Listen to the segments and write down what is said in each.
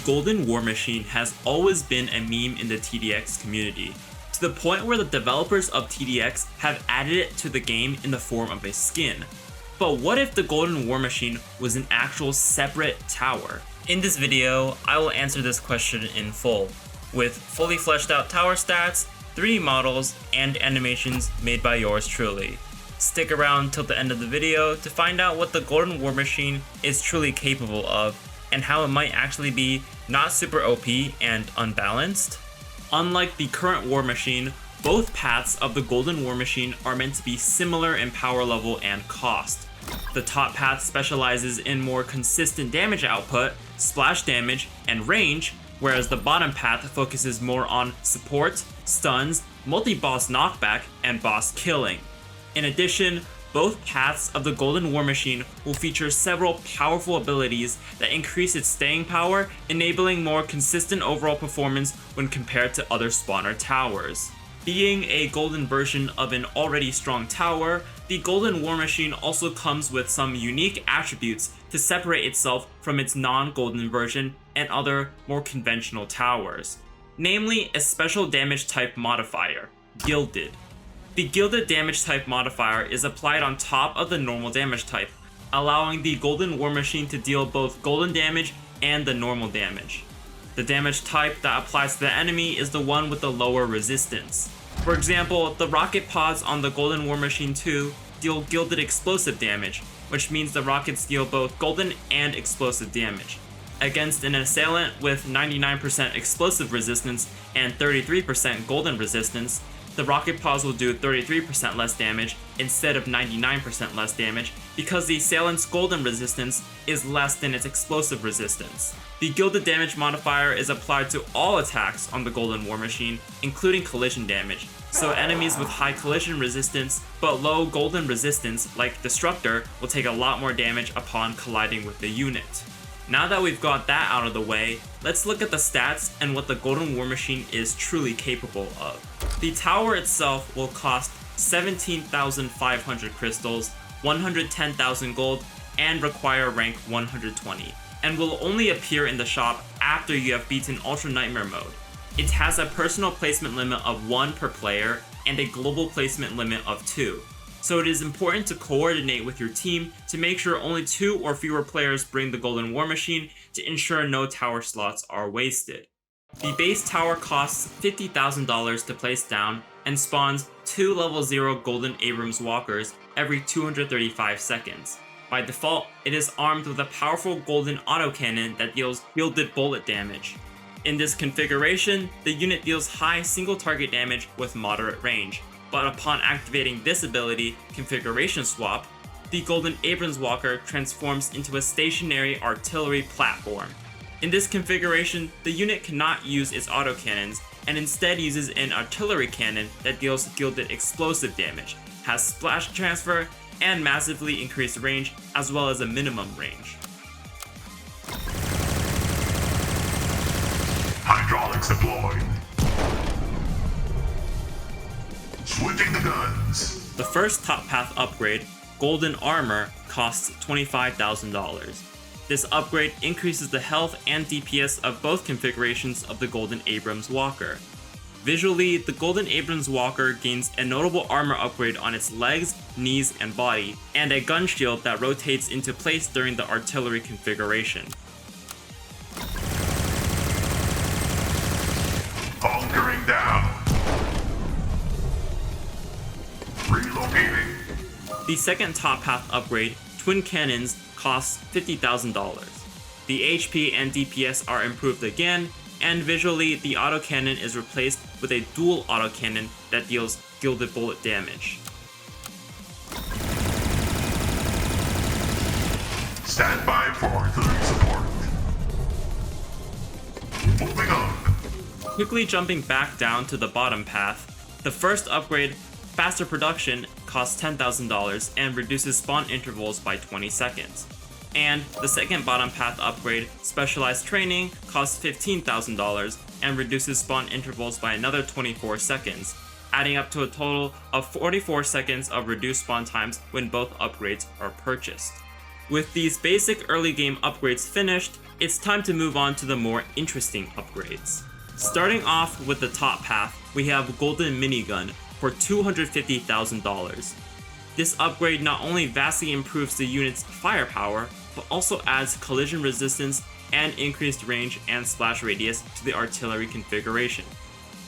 Golden War Machine has always been a meme in the TDX community, to the point where the developers of TDX have added it to the game in the form of a skin. But what if the Golden War Machine was an actual separate tower? In this video, I will answer this question in full, with fully fleshed out tower stats, 3D models, and animations made by yours truly. Stick around till the end of the video to find out what the Golden War Machine is truly capable of, and how it might actually be not super OP and unbalanced. Unlike the current War Machine, both paths of the Golden War Machine are meant to be similar in power level and cost. The top path specializes in more consistent damage output, splash damage, and range, whereas the bottom path focuses more on support, stuns, multi-boss knockback, and boss killing. In addition, both paths of the Golden War Machine will feature several powerful abilities that increase its staying power, enabling more consistent overall performance when compared to other spawner towers. Being a golden version of an already strong tower, the Golden War Machine also comes with some unique attributes to separate itself from its non-golden version and other more conventional towers. Namely, a special damage type modifier, Gilded. The Gilded damage type modifier is applied on top of the normal damage type, allowing the Golden War Machine to deal both golden damage and the normal damage. The damage type that applies to the enemy is the one with the lower resistance. For example, the rocket pods on the Golden War Machine 2 deal Gilded explosive damage, which means the rockets deal both golden and explosive damage. Against an assailant with 99% explosive resistance and 33% golden resistance, the rocket pods will do 33% less damage instead of 99% less damage because the assailant's golden resistance is less than its explosive resistance. The Gilded damage modifier is applied to all attacks on the Golden War Machine, including collision damage, so enemies with high collision resistance but low golden resistance, like Destructor, will take a lot more damage upon colliding with the unit. Now that we've got that out of the way, let's look at the stats and what the Golden War Machine is truly capable of. The tower itself will cost 17,500 crystals, 110,000 gold, and require rank 120, and will only appear in the shop after you have beaten Ultra Nightmare mode. It has a personal placement limit of 1 per player and a global placement limit of 2. So it is important to coordinate with your team to make sure only 2 or fewer players bring the Golden War Machine to ensure no tower slots are wasted. The base tower costs $50,000 to place down and spawns 2 level 0 Golden Abrams Walkers every 235 seconds. By default, it is armed with a powerful golden autocannon that deals Gilded bullet damage. In this configuration, the unit deals high single target damage with moderate range. But upon activating this ability, Configuration Swap, the Golden Abrams Walker transforms into a stationary artillery platform. In this configuration, the unit cannot use its autocannons, and instead uses an artillery cannon that deals Gilded explosive damage, has splash transfer, and massively increased range, as well as a minimum range. Hydraulics deployed. Switching the guns. The first top path upgrade, Golden Armor, costs $25,000. This upgrade increases the health and DPS of both configurations of the Golden Abrams Walker. Visually, the Golden Abrams Walker gains a notable armor upgrade on its legs, knees, and body, and a gun shield that rotates into place during the artillery configuration. Hunkering down. Relocating. The second top path upgrade, Twin Cannons, costs $50,000. The HP and DPS are improved again, and visually the autocannon is replaced with a dual autocannon that deals Gilded bullet damage. Stand by for artillery support. Moving on. Quickly jumping back down to the bottom path, the first upgrade, Faster Production, costs $10,000 and reduces spawn intervals by 20 seconds. And the second bottom path upgrade, Specialized Training, costs $15,000 and reduces spawn intervals by another 24 seconds, adding up to a total of 44 seconds of reduced spawn times when both upgrades are purchased. With these basic early game upgrades finished, it's time to move on to the more interesting upgrades. Starting off with the top path, we have Golden Minigun for $250,000. This upgrade not only vastly improves the unit's firepower, but also adds collision resistance and increased range and splash radius to the artillery configuration.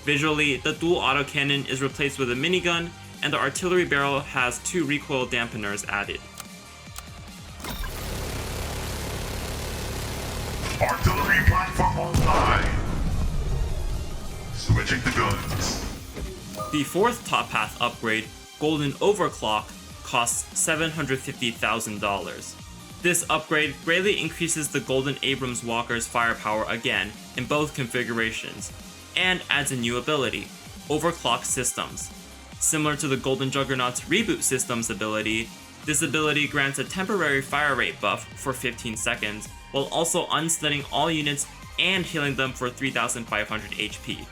Visually, the dual autocannon is replaced with a minigun, and the artillery barrel has 2 recoil dampeners added. Artillery platform online. Switching to guns. The fourth top path upgrade, Golden Overclock, costs $750,000. This upgrade greatly increases the Golden Abrams Walker's firepower again in both configurations, and adds a new ability, Overclock Systems. Similar to the Golden Juggernaut's Reboot Systems ability, this ability grants a temporary fire rate buff for 15 seconds, while also unstunning all units and healing them for 3,500 HP.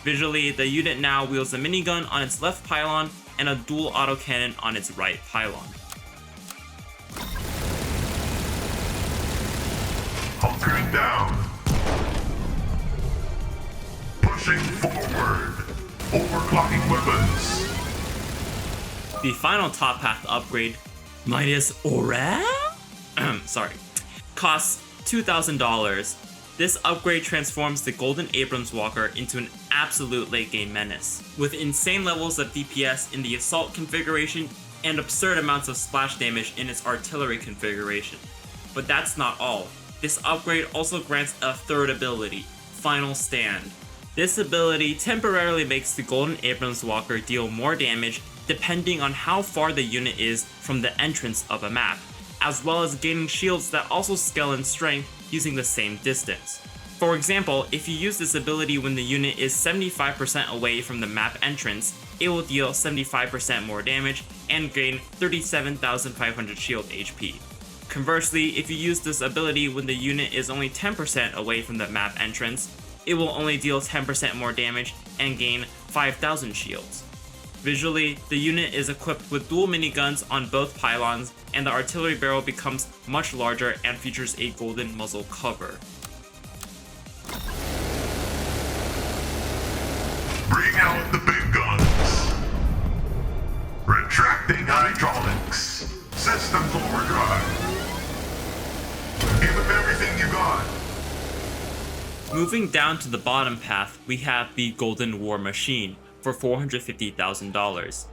Visually, the unit now wields a minigun on its left pylon and a dual autocannon on its right pylon. Hunkering down. Pushing forward. Overclocking weapons. The final top path upgrade, Midas Aura? Costs $2,000. This upgrade transforms the Golden Abrams Walker into an absolute late game menace, with insane levels of DPS in the assault configuration and absurd amounts of splash damage in its artillery configuration. But that's not all. This upgrade also grants a third ability, Final Stand. This ability temporarily makes the Golden Abrams Walker deal more damage depending on how far the unit is from the entrance of a map, as well as gaining shields that also scale in strength using the same distance. For example, if you use this ability when the unit is 75% away from the map entrance, it will deal 75% more damage and gain 37,500 shield HP. Conversely, if you use this ability when the unit is only 10% away from the map entrance, it will only deal 10% more damage and gain 5,000 shields. Visually, the unit is equipped with dual miniguns on both pylons, and the artillery barrel becomes much larger and features a golden muzzle cover. Bring out the big guns. Retracting hydraulics. Systems overdrive. Give them everything you got. Moving down to the bottom path, we have the Golden War Machine for $450,000.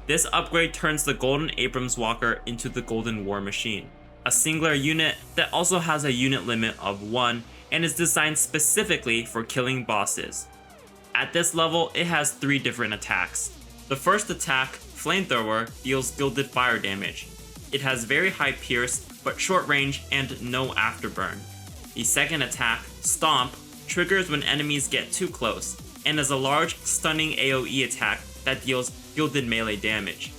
This upgrade turns the Golden Abrams Walker into the Golden War Machine, a singular unit that also has a unit limit of 1 and is designed specifically for killing bosses. At this level, it has 3 different attacks. The first attack, Flamethrower, deals gilded fire damage. It has very high pierce, but short range and no afterburn. The second attack, Stomp, triggers when enemies get too close, and is a large, stunning AoE attack that deals gilded melee damage.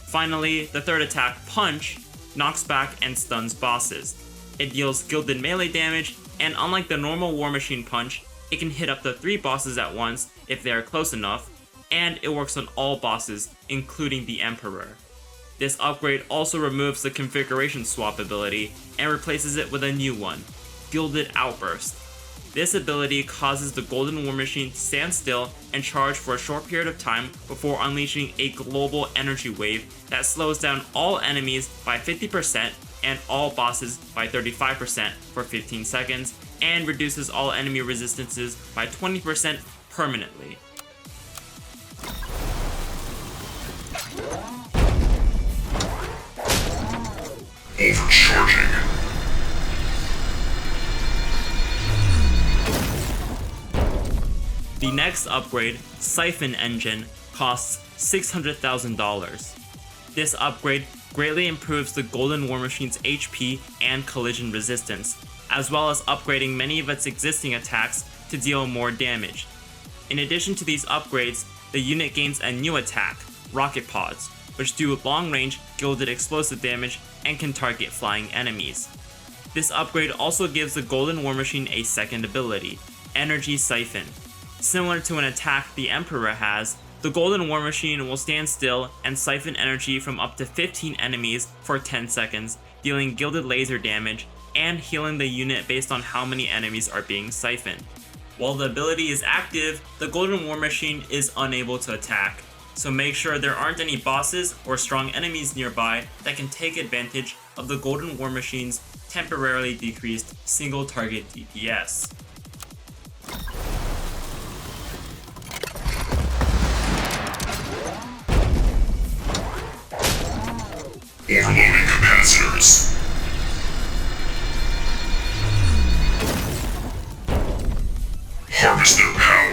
Finally, the third attack, Punch, knocks back and stuns bosses. It deals gilded melee damage, and unlike the normal War Machine Punch, it can hit up to 3 bosses at once if they are close enough, and it works on all bosses, including the Emperor. This upgrade also removes the configuration swap ability and replaces it with a new one, Gilded Outburst. This ability causes the Golden War Machine to stand still and charge for a short period of time before unleashing a global energy wave that slows down all enemies by 50% and all bosses by 35% for 15 seconds, and reduces all enemy resistances by 20% permanently. Overcharging. The next upgrade, Siphon Engine, costs $600,000. This upgrade greatly improves the Golden War Machine's HP and collision resistance, as well as upgrading many of its existing attacks to deal more damage. In addition to these upgrades, the unit gains a new attack, Rocket Pods, which do long-range gilded explosive damage and can target flying enemies. This upgrade also gives the Golden War Machine a second ability, Energy Siphon. Similar to an attack the Emperor has, The Golden War Machine will stand still and siphon energy from up to 15 enemies for 10 seconds, dealing gilded laser damage and healing the unit based on how many enemies are being siphoned. While the ability is active, the Golden War Machine is unable to attack, so make sure there aren't any bosses or strong enemies nearby that can take advantage of the Golden War Machine's temporarily decreased single target DPS. Overloading capacitors. Harvest their power.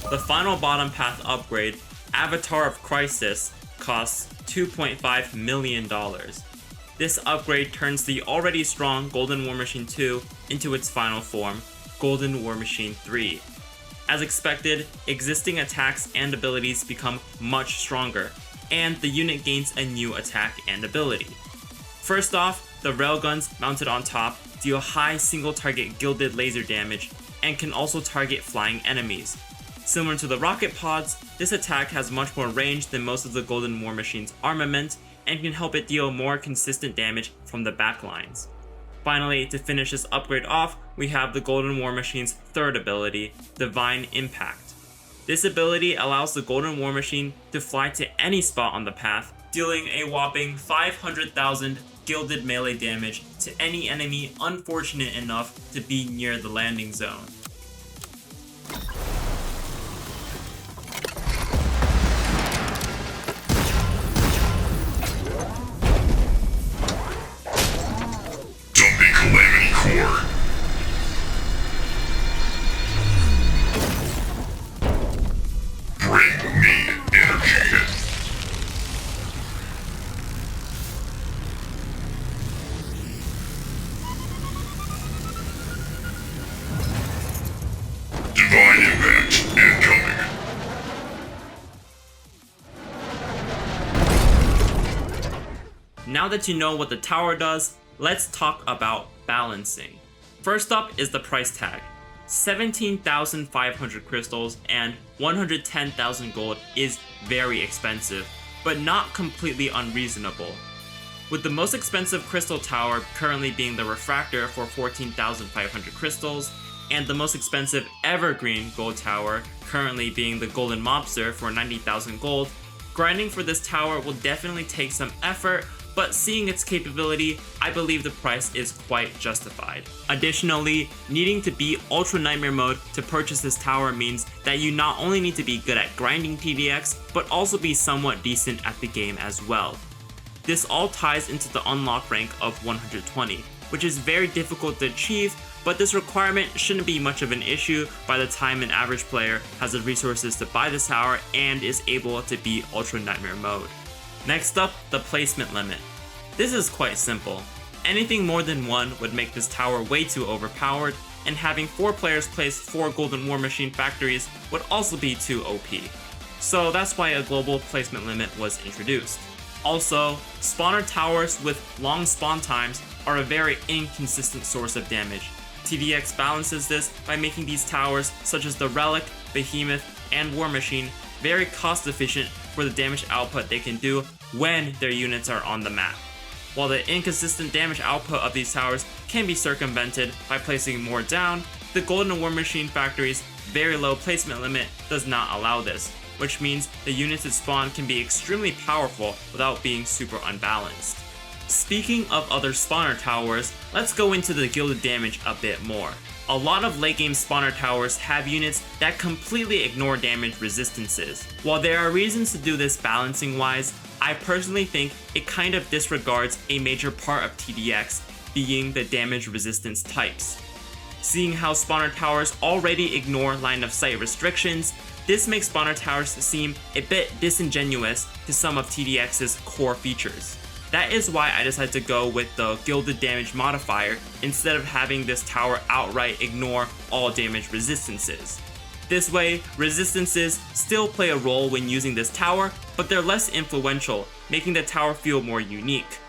The final bottom path upgrade, Avatar of Crisis, costs $2.5 million. This upgrade turns the already strong Golden War Machine 2 into its final form, Golden War Machine 3. As expected, existing attacks and abilities become much stronger, and the unit gains a new attack and ability. First off, the railguns mounted on top deal high single target gilded laser damage and can also target flying enemies. Similar to the rocket pods, this attack has much more range than most of the Golden War Machine's armament and can help it deal more consistent damage from the backlines. Finally, to finish this upgrade off, we have the Golden War Machine's third ability, Divine Impact. This ability allows the Golden War Machine to fly to any spot on the path, dealing a whopping 500,000 gilded melee damage to any enemy unfortunate enough to be near the landing zone. Bring me energy. Divine Impact incoming. Now that you know what the tower does, let's talk about balancing. First up is the price tag. 17,500 crystals and 110,000 gold is very expensive, but not completely unreasonable. With the most expensive crystal tower currently being the Refractor for 14,500 crystals, and the most expensive evergreen gold tower currently being the Golden Mobster for 90,000 gold, grinding for this tower will definitely take some effort, but seeing its capability, I believe the price is quite justified. Additionally, needing to beat Ultra Nightmare mode to purchase this tower means that you not only need to be good at grinding TDX, but also be somewhat decent at the game as well. This all ties into the unlock rank of 120, which is very difficult to achieve, but this requirement shouldn't be much of an issue by the time an average player has the resources to buy this tower and is able to beat Ultra Nightmare mode. Next up, the placement limit. This is quite simple. Anything more than one would make this tower way too overpowered, and having 4 players place 4 Golden War Machine factories would also be too OP. So that's why a global placement limit was introduced. Also, spawner towers with long spawn times are a very inconsistent source of damage. TDX balances this by making these towers, such as the Relic, Behemoth, and War Machine, very cost efficient for the damage output they can do when their units are on the map. While the inconsistent damage output of these towers can be circumvented by placing more down, the Golden War Machine Factory's very low placement limit does not allow this, which means the units that spawn can be extremely powerful without being super unbalanced. Speaking of other spawner towers, let's go into the gilded damage a bit more. A lot of late game spawner towers have units that completely ignore damage resistances. While there are reasons to do this balancing wise, I personally think it kind of disregards a major part of TDX, being the damage resistance types. Seeing how spawner towers already ignore line of sight restrictions, this makes spawner towers seem a bit disingenuous to some of TDX's core features. That is why I decided to go with the gilded damage modifier instead of having this tower outright ignore all damage resistances. This way, resistances still play a role when using this tower, but they're less influential, making the tower feel more unique.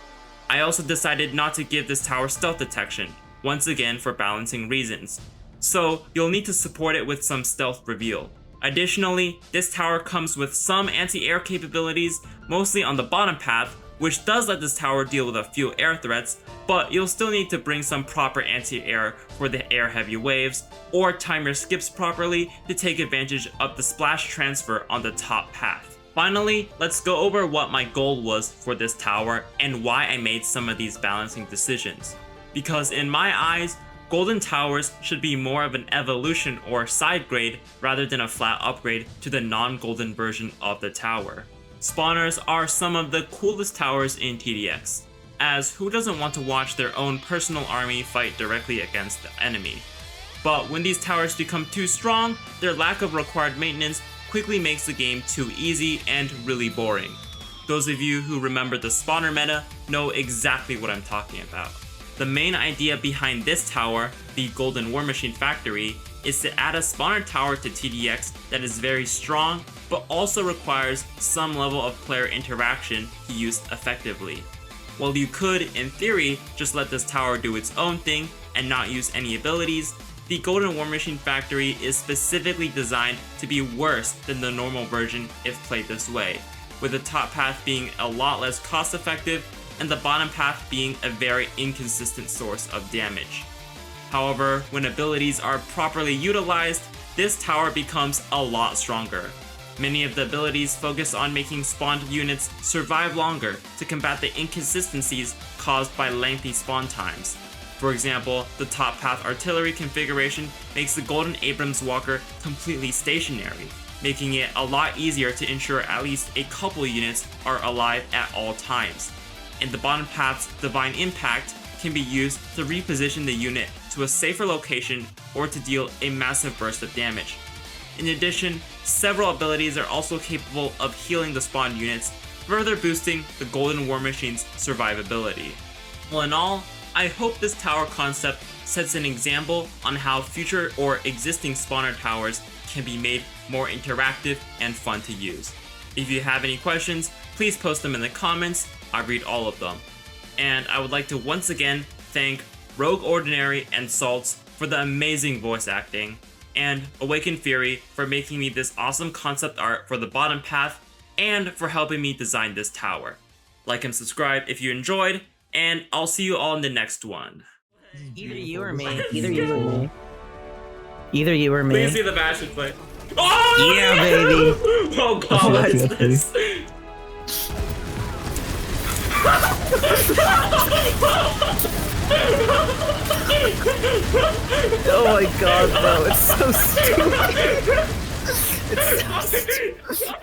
I also decided not to give this tower stealth detection, once again for balancing reasons. So you'll need to support it with some stealth reveal. Additionally, this tower comes with some anti-air capabilities, mostly on the bottom path, which does let this tower deal with a few air threats, but you'll still need to bring some proper anti-air for the air heavy waves, or time your skips properly to take advantage of the splash transfer on the top path. Finally, let's go over what my goal was for this tower and why I made some of these balancing decisions. Because in my eyes, golden towers should be more of an evolution or side grade rather than a flat upgrade to the non-golden version of the tower. Spawners are some of the coolest towers in TDX, as who doesn't want to watch their own personal army fight directly against the enemy? But when these towers become too strong, their lack of required maintenance quickly makes the game too easy and really boring. Those of you who remember the spawner meta know exactly what I'm talking about. The main idea behind this tower, the Golden War Machine Factory, is to add a spawner tower to TDX that is very strong, but also requires some level of player interaction to use effectively. While you could, in theory, just let this tower do its own thing and not use any abilities, the Golden War Machine Factory is specifically designed to be worse than the normal version if played this way, with the top path being a lot less cost effective and the bottom path being a very inconsistent source of damage. However, when abilities are properly utilized, this tower becomes a lot stronger. Many of the abilities focus on making spawned units survive longer to combat the inconsistencies caused by lengthy spawn times. For example, the top path artillery configuration makes the Golden Abrams Walker completely stationary, making it a lot easier to ensure at least a couple units are alive at all times. And the bottom path's Divine Impact can be used to reposition the unit to a safer location or to deal a massive burst of damage. In addition, several abilities are also capable of healing the spawned units, further boosting the Golden War Machine's survivability. All in all, I hope this tower concept sets an example on how future or existing spawner towers can be made more interactive and fun to use. If you have any questions, please post them in the comments. I read all of them. And I would like to once again thank Rogue Ordinary and Salts for the amazing voice acting, and Awakened Fury for making me this awesome concept art for the bottom path, and for helping me design this tower. Like and subscribe if you enjoyed, and I'll see you all in the next one. Either you or me. Either you or me. Either you or me. Please see the Bastion play. Oh! Yeah, baby! Oh god, what is this? Oh my god, bro, it's so stupid. It's so stupid.